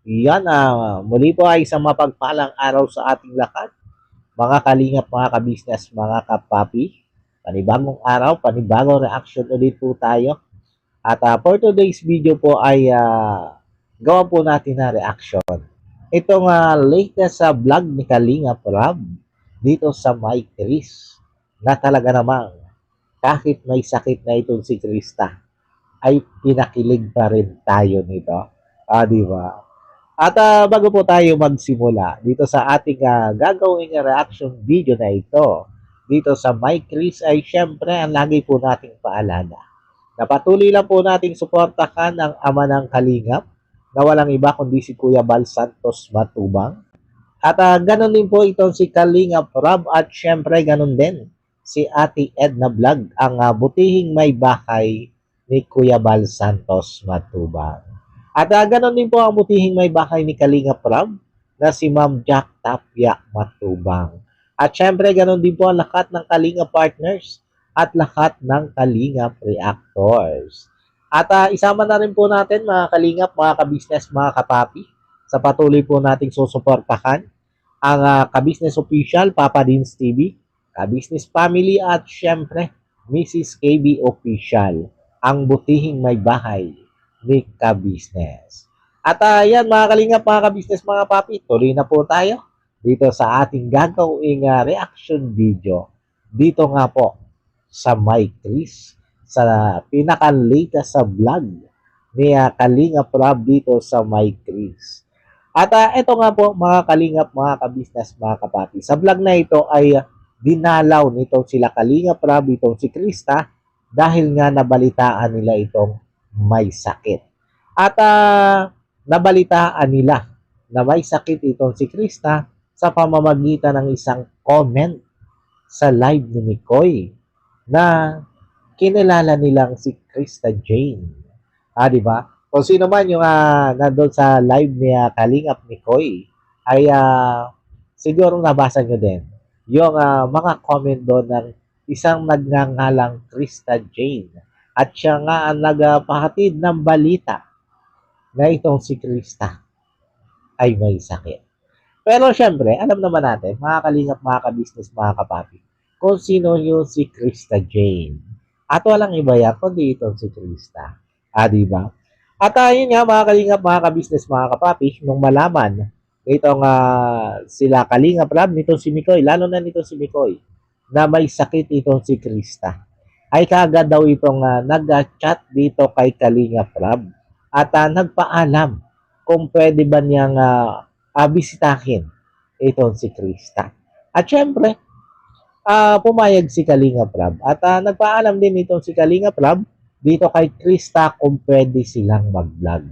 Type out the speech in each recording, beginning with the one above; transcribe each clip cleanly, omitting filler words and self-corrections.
Yan, muli po ay isang mapagpalang araw sa ating lahat. Mga kalingap, mga kabisnes, mga kapapi. Panibagong araw, panibagong reaction ulit po tayo. At for today's video po ay gawa po natin na reaction. Itong latest sa vlog ni Kalingap Rob dito sa My Chris na talaga namang kahit may sakit na itong si Krista ay pinakilig pa rin tayo nito. Di ba? At bago po tayo magsimula dito sa ating gagawing reaction video na ito, dito sa My Chris ay syempre ang lagi po nating paalala. Na patuloy lang po nating suportahan ang ama ng Kalingap na walang iba kundi si Kuya Bal Santos Matubang. At ganun din po itong si Kalingap Rob at syempre ganun din si Ate Edna Vlog, ang butihing may bahay ni Kuya Bal Santos Matubang. At ganon din po ang butihing may bahay ni Kalingap Rob na si Ma'am Jack Tapia Matubang. At syempre ganon din po ang lahat ng Kalingap partners at lahat ng Kalingap reactors. At isama na rin po natin mga Kalingap, mga kabisnes, mga kapapi sa patuloy po nating susuportahan ang Kabisnes Official, Papa Dins TV, Kabisnes Family at syempre Mrs. KB Official, ang butihing may bahay ni Kabisnes. At yan mga kalingap, mga kabisnes, mga papi, tuloy na po tayo dito sa ating gagawing reaction video. Dito nga po sa My Chris, sa pinaka-latest sa vlog ni Kalingap Rob dito sa My Chris. At ito nga po mga kalingap, mga kabisnes, mga kapapi. Sa vlog na ito ay dinalaw nitong sila Kalingap Rob, itong si Krista, dahil nga nabalitaan nila itong may sakit. At nabalitaan nila na may sakit itong si Krista sa pamamagitan ng isang comment sa live ni Mikoy na kinilala nilang si Krista Jane. Di ba? Kung sino man yung nandun sa live ni Kalingap Mikoy ay siguro nabasa nyo din yung mga comment doon ng isang nagngangalang Krista Jane. At siya nga ang nagpahatid ng balita na itong si Krista ay may sakit. Pero syempre, alam naman natin, mga kalingap, mga kabisnes, mga kapapi, kung sino yung si Krista Jane. At walang iba yan, kundi itong si Krista. Diba? At yun nga, mga kalingap, mga kabisnes, mga kapapi, nung malaman itong sila Kalingap Rob, nitong si Mikoy, lalo na nitong si Mikoy, na may sakit itong si Krista, ay kaagad daw itong nag-chat dito kay Kalingap Rob at nagpaalam kung pwede ba niyang bisitahin itong si Krista. At syempre, pumayag si Kalingap Rob at nagpaalam din itong si Kalingap Rob dito kay Krista kung pwede silang mag-vlog.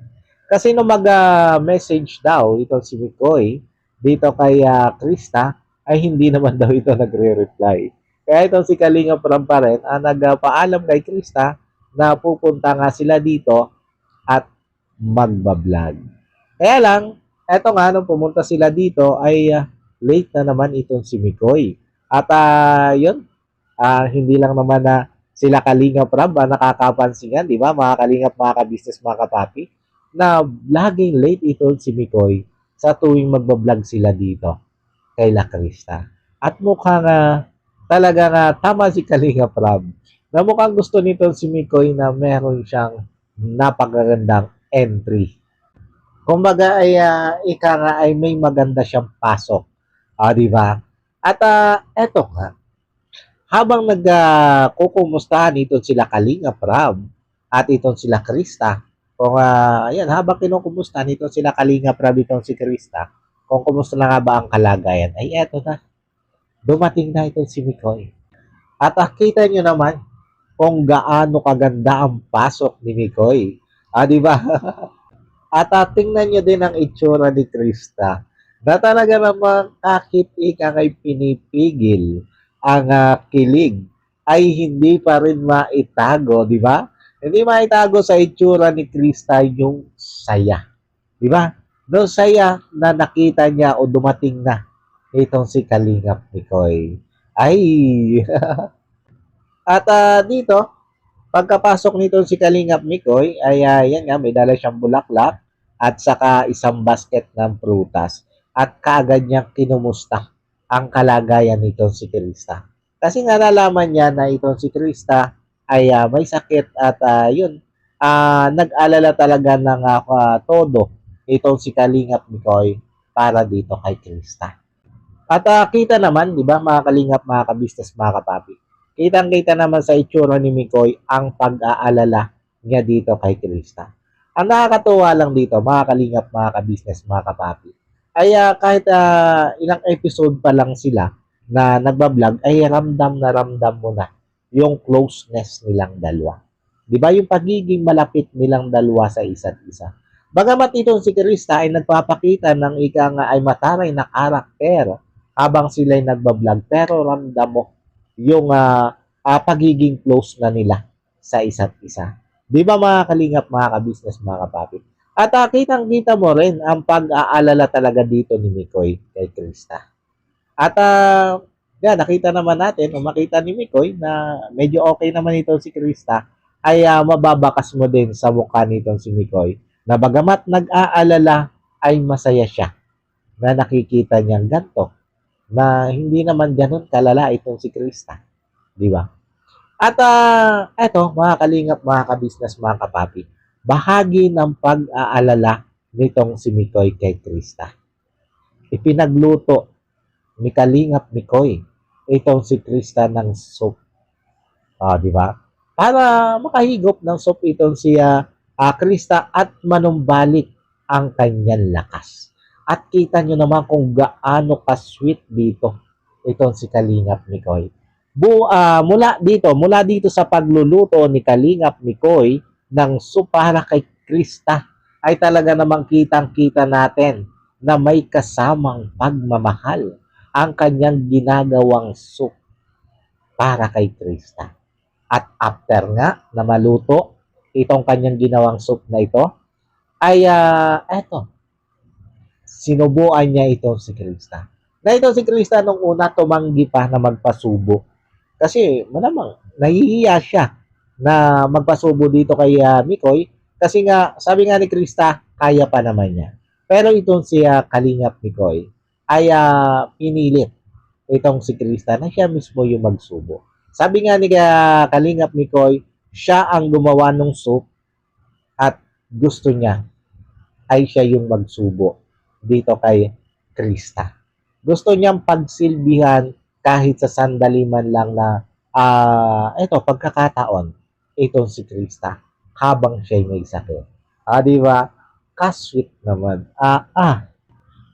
Kasi nung mag-message daw itong si Mikoy dito kay Krista, ay hindi naman daw ito nagre-reply. Kaya itong si Kalingap Rob pa rin nagpaalam kay Krista na pupunta nga sila dito at magbablog. Kaya lang, eto nga nung pumunta sila dito ay late na naman itong si Mikoy. At yun, hindi lang naman na sila Kalingap Rob nakakapansin, di ba mga Kalingap, mga kabisnes, mga kapapi, na laging late itong si Mikoy sa tuwing magbablog sila dito kay La Krista. At mukhang talaga tama si Kalingap Rob na mukhang gusto nito si Mikoy na meron siyang napakagandang entry. Kumbaga ay ika nga ay may maganda siyang pasok. Di ba? At eto nga, habang nagkukumustahan itong sila Kalingap Rob at itong sila Krista, kung ayan, habang kinukumustahan itong sila Kalingap Rob, itong si Krista, kung kumusta na nga ba ang kalagayan, ay eto na, dumating na itong si Mikoy. At kita nyo naman kung gaano kaganda ang pasok ni Mikoy. Di ba? At tingnan nyo din ang itsura ni Krista na talaga naman kahit ika ay pinipigil ang kilig ay hindi pa rin maitago, di ba? Hindi maitago sa itsura ni Krista yung saya. Di ba? No saya na nakita niya o dumating na itong si Kalingap Mikoy. Ay! At dito, pagkapasok nito si Kalingap Mikoy, ay yan nga, may dala siyang bulaklak at saka isang basket ng prutas at kaagad niyang kinumusta ang kalagayan nito si Krista. Kasi nga nalaman niya na itong si Krista ay may sakit at yun, nag-alala talaga ng todo itong si Kalingap Mikoy para dito kay Krista. At kita naman, di ba, mga kalingap, mga kabisnes, mga kapapi, kitang-kita naman sa itsura ni Mikoy ang pag-aalala niya dito kay Krista. Ang nakakatuwa lang dito, mga kalingap, mga kabisnes, mga kapapi, ay kahit ilang episode pa lang sila na nagbablog, ay ramdam na ramdam mo na yung closeness nilang dalawa. Di ba, yung pagiging malapit nilang dalawa sa isa't isa. Bagamat itong si Krista ay nagpapakita ng ika nga ay mataray na karakter habang sila'y nagbablog, pero ramdam mo yung pagiging close na nila sa isa't isa. Di ba mga kalingap, mga kabisnes, mga kapapi? At kitang-kita mo rin ang pag-aalala talaga dito ni Mikoy kay Krista. At nakita naman natin, o makita ni Mikoy na medyo okay naman ito si Krista, ay mababakas mo din sa mukha nitong si Mikoy na bagamat nag-aalala ay masaya siya na nakikita niyang ganto, na hindi naman ganun kalala itong si Krista. Di ba? At eto, mga kalingap, mga kabisnes, mga kapapi, bahagi ng pag-aalala nitong si Mikoy kay Krista. Ipinagluto ni Kalingap Mikoy itong si Krista ng soup. Di ba? Para makahigop ng soup itong si Krista at manumbalik ang kanyang lakas. At kita nyo naman kung gaano ka-sweet dito itong si Kalingap Mikoy. Mula dito sa pagluluto ni Kalingap Mikoy ng soup para kay Krista, ay talaga namang kitang-kita natin na may kasamang pagmamahal ang kanyang ginagawang soup para kay Krista. At after nga na maluto itong kanyang ginawang soup na ito, ay sinubuan niya ito si Krista. Na ito si Krista nung una tumanggi pa na magpasubo. Kasi malamang nahihiya siya na magpasubo dito kay Mikoy. Kasi nga, sabi nga ni Krista, kaya pa naman niya. Pero itong si Kalingap Mikoy ay pinilit itong si Krista na siya mismo yung magsubo. Sabi nga ni Kalingap Mikoy, siya ang gumawa ng soup at gusto niya ay siya yung magsubo dito kay Krista. Gusto niyang pagsilbihan kahit sa sandali man lang na pagkakataon itong si Krista habang siya may sakit. Di ba? Kasweet naman.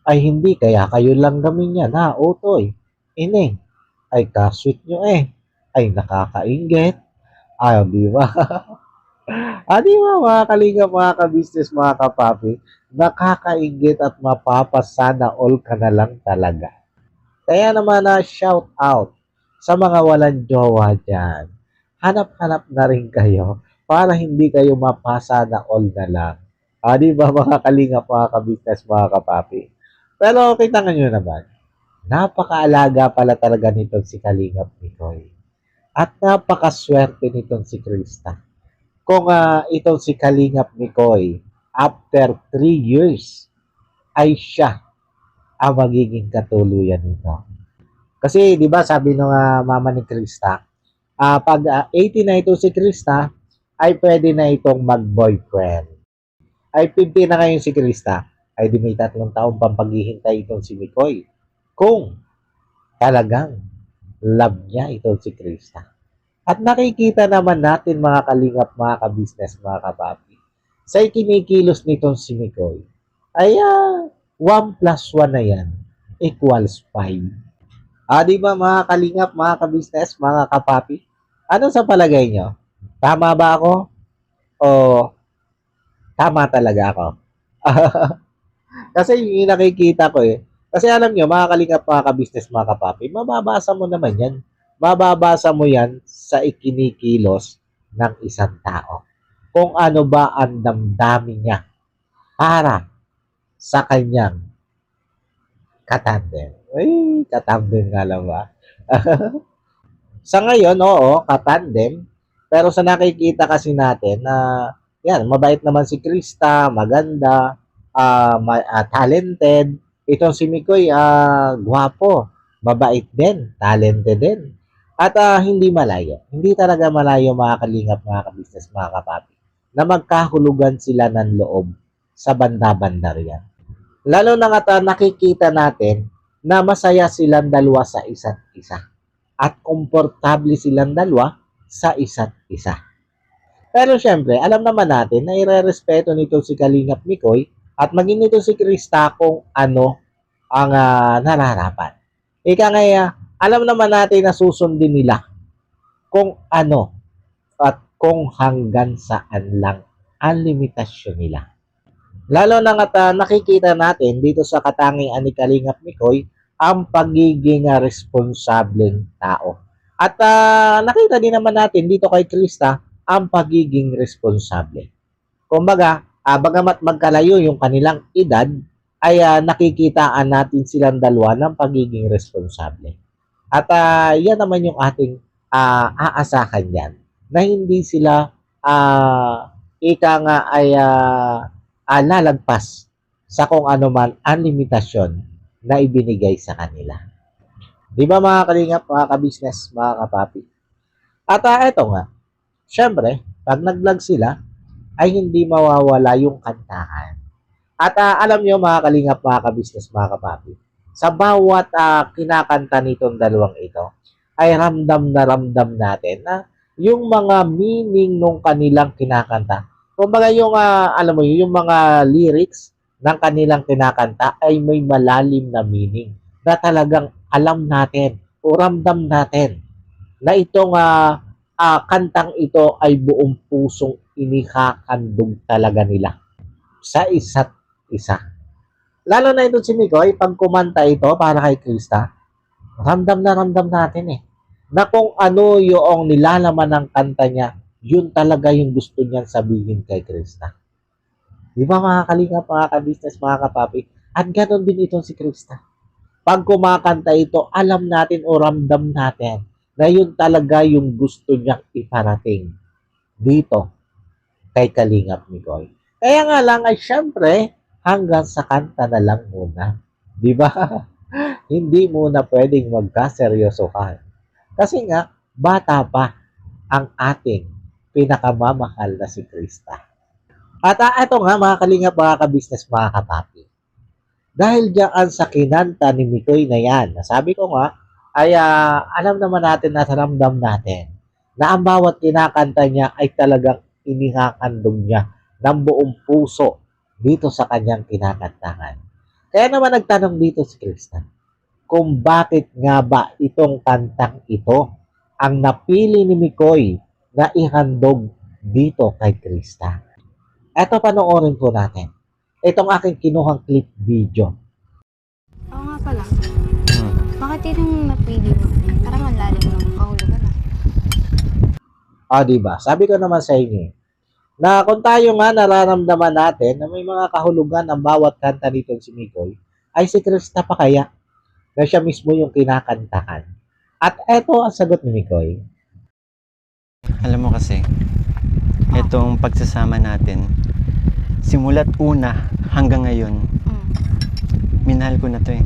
Ay hindi, kaya kayo lang gamin yan, Otoy. Ining, ay kasweet nyo ay nakakainggit. Di ba? Di ba, mga kalingap, mga kabisnes, mga kapapi, nakakainggit at mapapasana all ka na lang talaga. Kaya naman shout out sa mga walang jowa dyan. Hanap-hanap na rin kayo para hindi kayo mapasana all na lang. Di ba, mga kalingap, mga kabisnes, mga kapapi? Pero kita nyo naman, napakaalaga pala talaga nitong si Kalingap Mikoy. At napakaswerte nitong si Krista. Kung itong si Kalingap Mikoy, after 3 years, ay siya ang magiging katuluyan nito. Kasi, di ba, sabi ng mama ni Krista, pag 18 na ito si Krista, ay pwede na itong mag-boyfriend. Ay 50 na ngayon si Krista, ay di may 3 taong pang paghihintay itong si Mikoy. Kung talagang love niya itong si Krista. At nakikita naman natin, mga kalingap, mga kabisnes, mga kapapi, sa ikinikilos nitong si Mikoy, ay 1 plus 1 na yan equals 5. Di ba, mga kalingap, mga kabisnes, mga kapapi? Ano sa palagay nyo? Tama ba ako? O tama talaga ako? Kasi yung nakikita ko Kasi alam nyo, mga kalingap, mga kabisnes, mga kapapi, mababasa mo naman yan. Mababasa mo yan sa ikinikilos ng isang tao. Kung ano ba ang damdamin niya para sa kanyang katandem. Katandem nga lang ba? Sa ngayon, oo, katandem. Pero sa nakikita kasi natin na, yan, mabait naman si Krista, maganda, talented. Itong si Mikoy, gwapo, mabait din, talented din. At hindi malayo. Hindi talaga malayo mga kalingap, mga kabisnes, mga kapapi, na magkahulugan sila ng loob sa banda-banda riyan. Lalo na nga nakikita natin na masaya silang dalawa sa isa't isa at komportable silang dalawa sa isa't isa. Pero syempre, alam naman natin na irerespeto nito si Kalingap Mikoy at maging nito si Krista kung ano ang nararapat. Ika nga, alam naman natin na susundin nila kung ano at kung hanggang saan lang ang limitasyon nila. Lalo na nga nakikita natin dito sa katangian ni Kalingap Mikoy ang pagiging responsableng tao. At nakita din naman natin dito kay Krista ang pagiging responsable. Kumbaga, bagamat magkalayo yung kanilang edad, ay nakikitaan natin silang dalawa ng pagiging responsable. At yan naman yung ating aasahan yan, na hindi sila ika nga ay lalagpas sa kung ano man ang limitasyon na ibinigay sa kanila. Di ba mga kalingap, mga kabisnes, mga kapapi? At eto nga, syempre, pag nag-vlog sila, ay hindi mawawala yung kantahan. At alam nyo mga kalingap, mga kabisnes, mga kapapi, sa bawat kinakanta nitong dalawang ito, ay ramdam na ramdam natin na yung mga meaning nung kanilang kinakanta. Kumbaga yung, alam mo yung mga lyrics ng kanilang kinakanta ay may malalim na meaning na talagang alam natin o ramdam natin na itong kantang ito ay buong pusong inikakandog talaga nila sa isa't isa. Lalo na ito si Mikoy, pag kumanta ito para kay Krista, ramdam na ramdam natin na kung ano yung nilalaman ng kanta niya, yun talaga yung gusto niyang sabihin kay Krista. Di ba mga kalingap, mga kabisnes, mga kapapi? At ganoon din itong si Krista. Pag kumakanta ito, alam natin o ramdam natin na yun talaga yung gusto niyang iparating dito kay Kalingap Mikoy. Kaya nga lang ay syempre, hanggang sa kanta na lang muna. Di ba? Hindi muna pwedeng magkaseryosohan. Kasi nga, bata pa ang ating pinakamamahal na si Krista. At ito nga mga kalingap, mga kabisnes, mga kapapi. Dahil diyan sa kinanta ni Mikoy na yan, nasabi ko nga, ay alam naman natin na ramdam natin na ang bawat kinakanta niya ay talagang inihakandog niya ng buong puso dito sa kanyang kinakantahan. Kaya naman nagtanong dito si Krista kung bakit nga ba itong kantang ito ang napili ni Mikoy na ihandog dito kay Krista. Eto, panoorin po natin. Itong aking kinuhang clip video. Oo nga pala. Bakit yun yung napili mo? Parang ang lalim ng kahulugan Diba? Sabi ko naman sa inyo, na kung tayo nga nararamdaman natin na may mga kahulugan ang bawat kanta dito si Mikoy, ay si Krista pa kaya na siya mismo yung kinakantahan. At eto ang sagot ni Mikoy. Alam mo kasi, itong pagsasama natin, simula't una hanggang ngayon, minahal ko na to eh.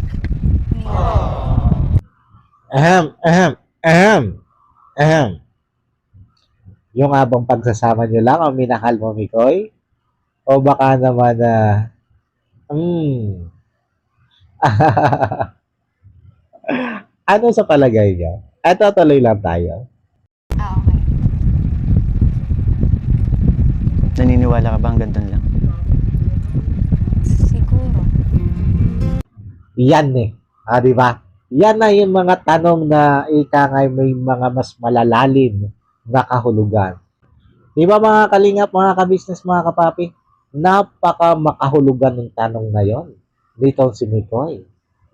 Yung abang pagsasama nyo lang ang minahal mo, Mikoy? O baka naman ano sa palagay nyo? Eto, tuloy lang tayo. Okay. Naniniwala ka ba hanggang doon lang? Siguro. Yan di ba? Yan na yung mga tanong na ika nga may mga mas malalalim na kahulugan. Di ba mga kalingap, mga kabisnes, mga kapapi? Napaka makahulugan ng tanong na yon dito si Mikoy.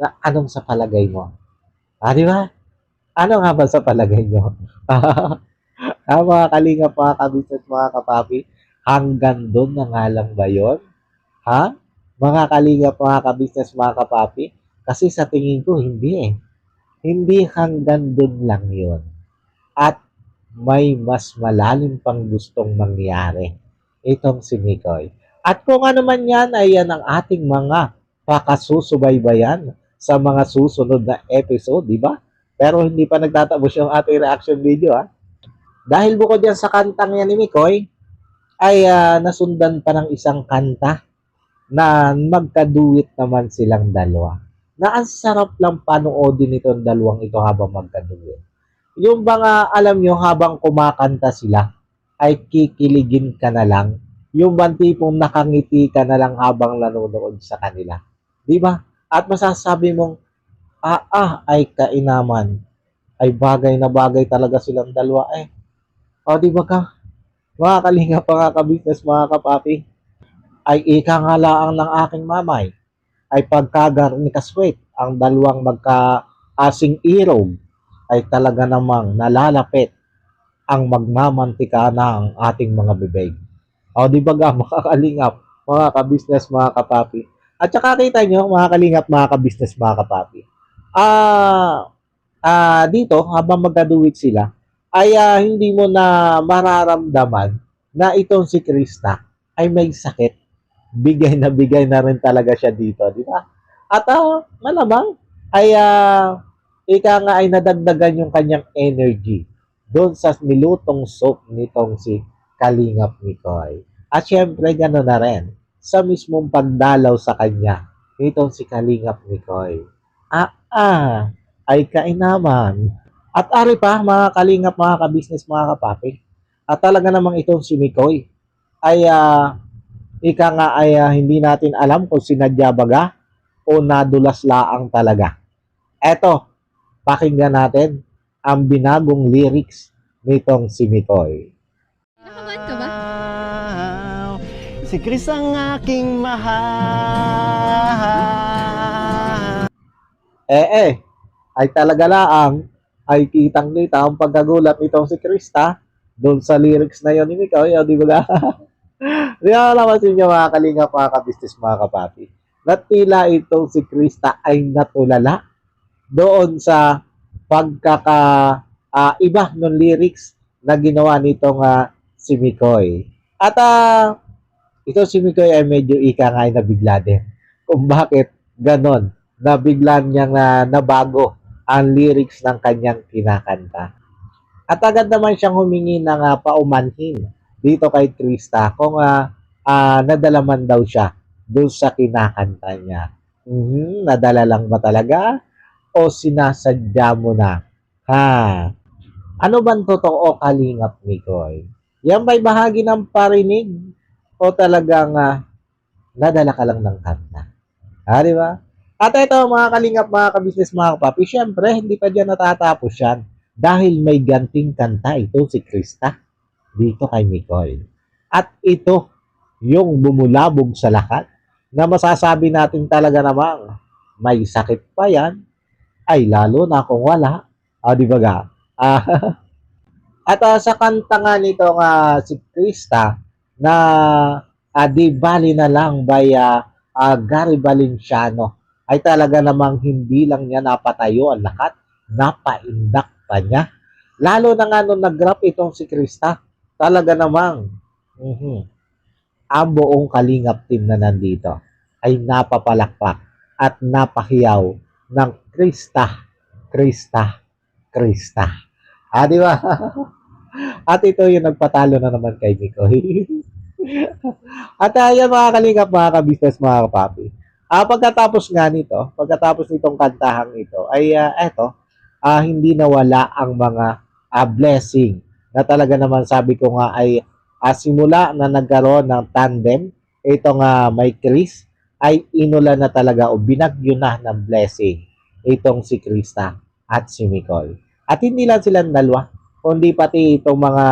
Na anong sa palagay mo? Di ba? Ano nga ba sa palagay nyo? Mga kalingap, mga kabisnes, mga kapapi, hanggang doon na nga lang ba yun? Mga kalingap, mga kabisnes, mga kapapi, kasi sa tingin ko, hindi Hindi hanggang doon lang yun. At may mas malalim pang gustong mangyari. Itong si Mikoy. At kung ano man yan ay yan ang ating mga pakasusubaybayan sa mga susunod na episode, di ba? Pero hindi pa nagtatapos yung ating reaction video, ha? Dahil bukod yan sa kantang yan ni Mikoy, ay nasundan pa ng isang kanta na magkaduet naman silang dalawa. Na ang sarap lang panoodin itong dalawang ito habang magkaduet. Yung mga alam nyo habang kumakanta sila, ay kikiligin ka na lang. Yung bang tipong nakangiti ka na lang habang nanonood sa kanila. Di ba? At masasabi mong, ay kainaman. Ay bagay na bagay talaga silang dalawa. O di ba ka? Mga kalinga, mga ka-business, mga kapapi, ay ika nga laang ng aking mamay, ay pagkagar ni Kaswet, ang dalawang magka-asing irog, ay talaga namang nalalapit ang magmamantika na ang ating mga bibig. O di ba ga, mga kalingap, mga ka-business, mga kapapi. At saka kita nyo, mga kalingap, mga ka-business, mga kapapi. Dito, habang magkaduwit sila, ay hindi mo na mararamdaman na itong si Krista ay may sakit. Bigay na rin talaga siya dito, di ba? At malamang ay ika nga ay nadagdagan yung kanyang energy doon sa nilutong soup nitong si Kalingap Mikoy. At syempre gano'n na rin sa mismong pagdalaw sa kanya nitong si Kalingap Mikoy. Ay kainaman. At ari pa, mga kalingap, mga ka-business, mga kapapi, at talaga namang itong si Mikoy ay ika nga ay hindi natin alam kung sinadya baga o nadulas laang talaga. Eto, pakinggan natin ang binagong lyrics nitong si Mikoy. Nakabahan ka ba? Si Chris ang aking mahal. Ay talaga laang ay kitang-kita ang pagkagulat nitong si Krista doon sa lyrics na yon ni Mikoy, o di ba? Di ba naman sa inyo, mga kalingap, mga ka-business, mga kapapi, na tila itong si Krista ay natulala doon sa iba ng lyrics na ginawa nitong si Mikoy. At ito si Mikoy ay medyo ika nga ay nabigla din. Kung bakit ganon, nabigla niyang nabago ang lyrics ng kanyang kinakanta. At agad naman siyang humingi ng paumanhin dito kay Krista kung nadala man daw siya doon sa kinakanta niya. Nadala lang ba talaga? O sinasadya mo na? Ano bang totoo, Kalingap Mikoy? Yan ba'y bahagi ng parinig? O talagang nadala ka lang ng kanta? Di ba? At ito, mga kalingap, mga ka-business, mga kapapi, syempre, hindi pa dyan natatapos yan. Dahil may ganting kanta ito si Krista dito kay Mikoy. At ito, yung bumulabog sa lahat, na masasabi natin talaga namang may sakit pa yan, ay lalo na kung wala. Di ba ga? At sa kanta nga nito si Krista, na di bali na lang by Gary Valenciano, ay talaga namang hindi lang niya napatayo ang lahat, napaindak pa niya. Lalo na nga nung nag-rap itong si Krista, talaga namang ang buong Kalingap team na nandito ay napapalakpak at napahiyaw ng Krista. Di ba? At ito yung nagpatalo na naman kay Mikoy. At yan, mga Kalingap, mga ka-business, mga kapapi. Pagkatapos nitong kantahang ito, ay hindi nawala ang mga blessing na talaga naman sabi ko nga ay simula na nagkaroon ng tandem, itong may Chris, ay inula na talaga o binagyo na ng blessing itong si Krista at si Mikoy. At hindi lang silang dalawa, kundi pati itong mga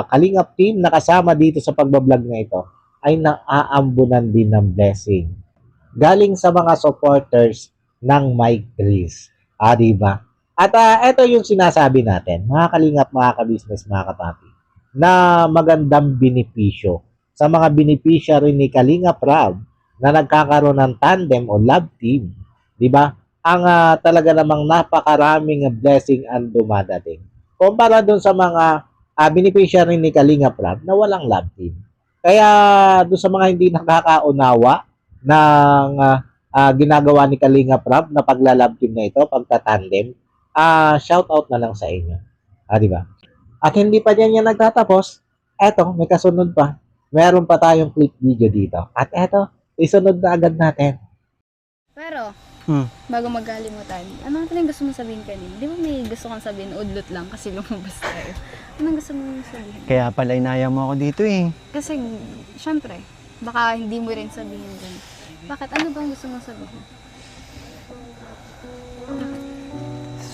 Kalingap team na kasama dito sa pagbablog na ito ay naaambunan din ng blessing galing sa mga supporters ng Mike Chris. Diba? At ito yung sinasabi natin, mga kalingap, mga ka-business, mga kapapi, na magandang benepisyo sa mga beneficiary ni Kalingap Rab na nagkakaroon ng tandem o love team. Diba? Ang talaga namang napakaraming blessing ang dumadating. Kumpara dun sa mga beneficiary ni Kalingap Rab na walang love team. Kaya doon sa mga hindi nakakaunawa ng ginagawa ni Kalinga Prab na paglalab team na ito, pagtatandem, shout out na lang sa inyo. Di ba? At hindi pa yan yan nagtatapos. Eto, may kasunod pa. Meron pa tayong clip video dito. At eto, isunod na agad natin. Pero, Hmm. bago magkalimutan, ano natin yung gusto mong sabihin kanina? Di ba may gusto kang sabihin, udlot lang kasi lumabas tayo. Anong gusto mong sabihin? Kaya pala inaya mo ako dito eh. Kasi, syempre, baka hindi mo rin sabihin din. Bakit? Ano bang gusto mong sabihin?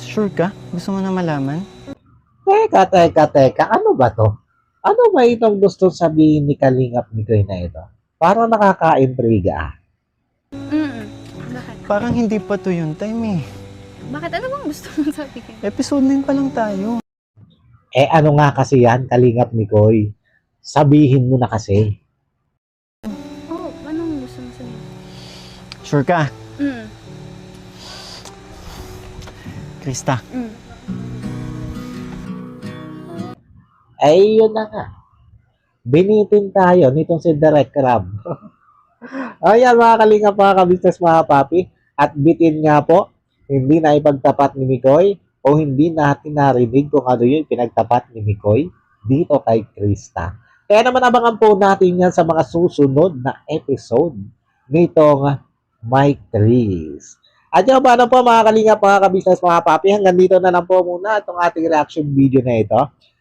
Sure ka? Gusto mo na malaman? Teka. Ano ba to? Ano ba itong gusto sabihin ni Kalingap Mikoy na ito? Parang nakaka-intriga. Bakit? Parang hindi pa to yung time eh. Bakit? Ano bang gusto mong sabihin? Episode 9 pa lang tayo. Ano nga kasi yan, Kalingap Mikoy? Sabihin mo na kasi. Anong gusto mong sabihin? Sure ka? Mm. Krista, Yun na nga. Binitin tayo nitong si Direk Crab. Ayan mga Kalingap, mga kabisnes, mga papi. At bitin nga po, hindi na ipagtapat ni Mikoy o hindi natin narinig kung ano yung pinagtapat ni Mikoy dito kay Krista. Kaya naman abangan po natin yan sa mga susunod na episode nitong Mike Trees. At yun paano po mga Kalingap, mga kabisnes, mga papi, hanggang dito na lang po muna itong ating reaction video na ito.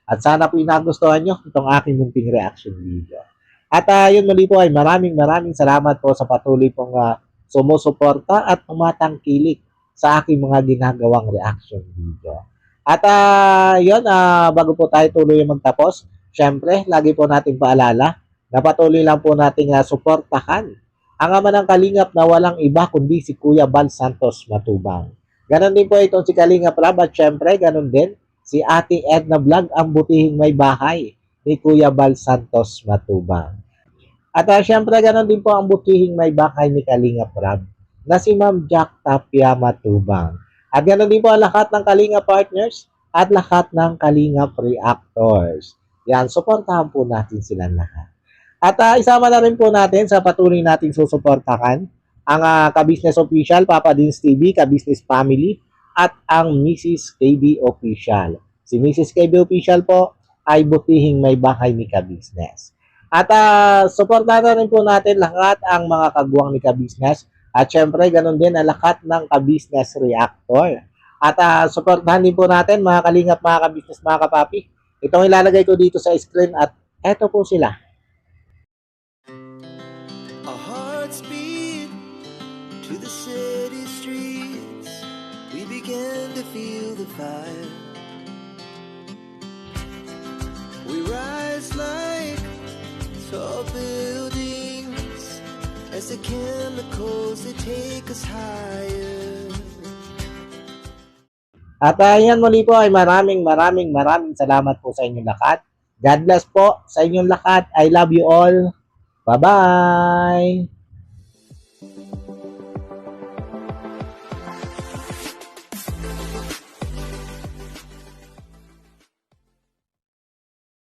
At sana po nagustuhan nyo itong aking munting reaction video. At yun muli po ay maraming salamat po sa patuloy pong sumusuporta at tumatangkilik sa aking mga ginagawang reaction video. At yun, bago po tayo tuloy magtapos, syempre, lagi po nating paalala na patuloy lang po nating suportahan ang ama ng Kalingap na walang iba kundi si Kuya Bal Santos Matubang. Ganon din po itong si Kalingap Rab at syempre, ganon din si Ate Edna Vlog, ang butihing may bahay ni Kuya Bal Santos Matubang. At syempre, ganon din po ang butihing may bahay ni Kalingap Rab na si Ma'am Jack Tapia Matubang. At ganon din po ang lahat ng Kalingap partners at lahat ng Kalingap reactors. Yan, suportahan po natin sila lahat. At isama na rin po natin sa patuloy nating susuportahan ang Ka-Business Official, Papa Dins TV, Ka-Business Family, at ang Mrs. KB Official. Si Mrs. KB Official po ay butihing may bahay ni Ka-Business. At suportahan na rin po natin lahat ang mga kagwang ni Ka-Business at syempre ganun din ang lahat ng Ka-Business Reactor. At suportahan din po natin mga Kalingap, mga Ka-Business, mga Kapapi. Itong ilalagay ko dito sa screen at eto po sila. Our hearts beat to the city streets. We began to feel the fire. We rise like tall buildings as the chemicals they take us higher. At yan muli po ay maraming salamat po sa inyong lahat. God bless po sa inyong lahat. I love you all. Bye-bye!